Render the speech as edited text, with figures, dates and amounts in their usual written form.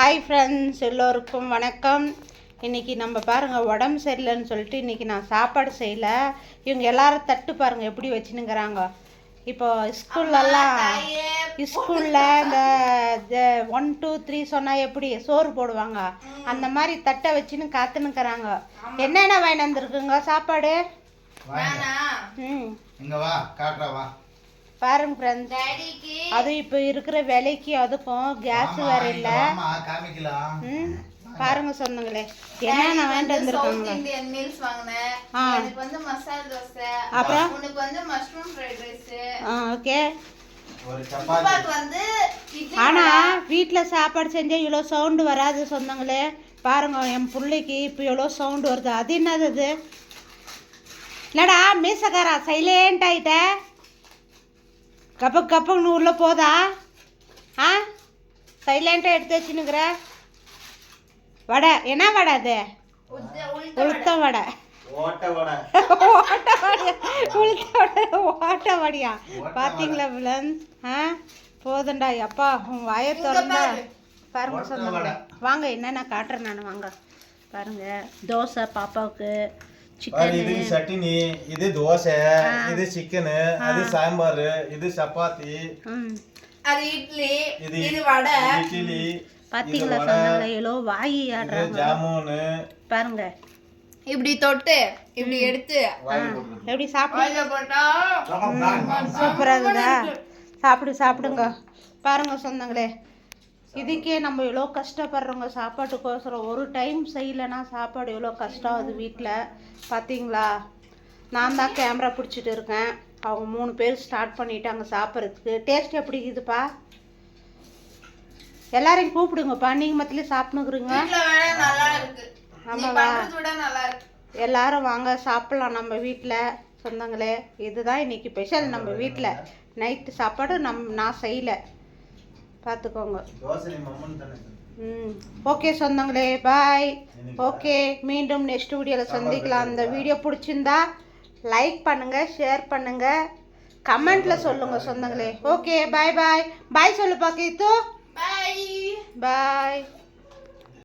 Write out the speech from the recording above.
Hi friends, எல்லோருக்கும் வணக்கம். இன்றைக்கி நம்ம பாருங்கள் உடம்பு சரியில்லைன்னு சொல்லிட்டு இன்றைக்கி நான் சாப்பாடு செய்யலை. இவங்க எல்லாரும் தட்டு பாருங்கள் எப்படி வச்சுன்னுங்கிறாங்க. இப்போ ஸ்கூல்லலாம் இந்த 1 2 3 சொன்னால் எப்படி சோறு போடுவாங்க, அந்த மாதிரி தட்டை வச்சுன்னு காத்துன்னுக்கிறாங்க. என்னென்ன வாங்கிட்டு வந்துருக்குங்க சாப்பாடு? பாருங்க ஃப்ரெண்ட்ஸ், அதுவும் இப்போ இருக்கிற விலைக்கு அதுக்கும் கேஸ் வேற இல்லை. பாருங்க சொந்தங்களே, என்னென்ன வாங்கிட்டு வந்திருக்காங்க. அப்புறம் ஓகே. ஆனா வீட்டில் சாப்பாடு செஞ்சால் இவ்வளோ சவுண்டு வராது சொந்தங்களே. பாருங்க, என் பிள்ளைக்கு இப்போ எவ்வளோ சவுண்டு வருது. அது என்னது? அது என்னடா மீசக்காரா சைலண்ட் ஆகிட்ட? கப்புன்னு உள்ளே போதா? சைலண்டாக எடுத்து வச்சுன்னுக்குற வடை. என்ன வடை அது? உளுத்த வடை. ஓட்ட வடையா? பார்த்தீங்களா ஃப்ரெண்ட்ஸ்? போதுண்டா அப்பா, உன் வாயை திறந்தா. பாருங்க சொன்னாங்க, வாங்க என்னென்ன காட்டுறேன் நான். வாங்க பாருங்க, தோசை பாப்பாவுக்கு, இது சட்னி, இது தோசை, இது சிக்கன், அது சாம்பார், இது சப்பாத்தி, அது இட்லி, இது வடை. இட்லி பாத்தீங்களா சொன்னாங்க, எவ்வளோ வாயி ஆடுறாங்க. ஜாமுன் பாருங்க, இப்படி தொட்டு இப்படி எடுத்து எப்படி சாப்பிடு. போட்டா சூப்பராக இருக்குதா? சாப்பிடுங்க. பாருங்க சொந்தங்களே, இதுக்கே நம்ம எவ்வளோ கஷ்டப்படுறோங்க சாப்பாட்டுக்கோசரம். ஒரு டைம் செய்யலைன்னா சாப்பாடு எவ்வளோ கஷ்டம் அது வீட்டில். பார்த்தீங்களா, நான் தான் கேமரா பிடிச்சிட்டு இருக்கேன். அவங்க 3 பேர் ஸ்டார்ட் பண்ணிட்டாங்க சாப்பிட்றதுக்கு. டேஸ்ட் எப்படி இருக்குதுப்பா? எல்லாரையும் கூப்பிடுங்கப்பா, நீங்கள் மத்தியிலே சாப்பிட்டுக்கிறீங்க. ஆமாவா? எல்லாரும் வாங்க சாப்பிட்லாம் நம்ம வீட்டில் சொந்தங்களே. இதுதான் இன்னைக்கு ஸ்பெஷல் நம்ம வீட்டில். நைட்டு சாப்பாடு நான் செய்யலை, பார்த்துக்கோங்க. ஓகே சொந்தங்களே, பாய். ஓகே, மீண்டும் நெக்ஸ்ட் வீடியோவில் சந்திக்கலாம். அந்த வீடியோ பிடிச்சிருந்தா லைக் பண்ணுங்கள், ஷேர் பண்ணுங்கள், கமெண்ட்டில் சொல்லுங்கள் சொந்தங்களே. ஓகே, பாய் பாய். பாய் சொல்லு பாக்கித்து. பாய் பாய்.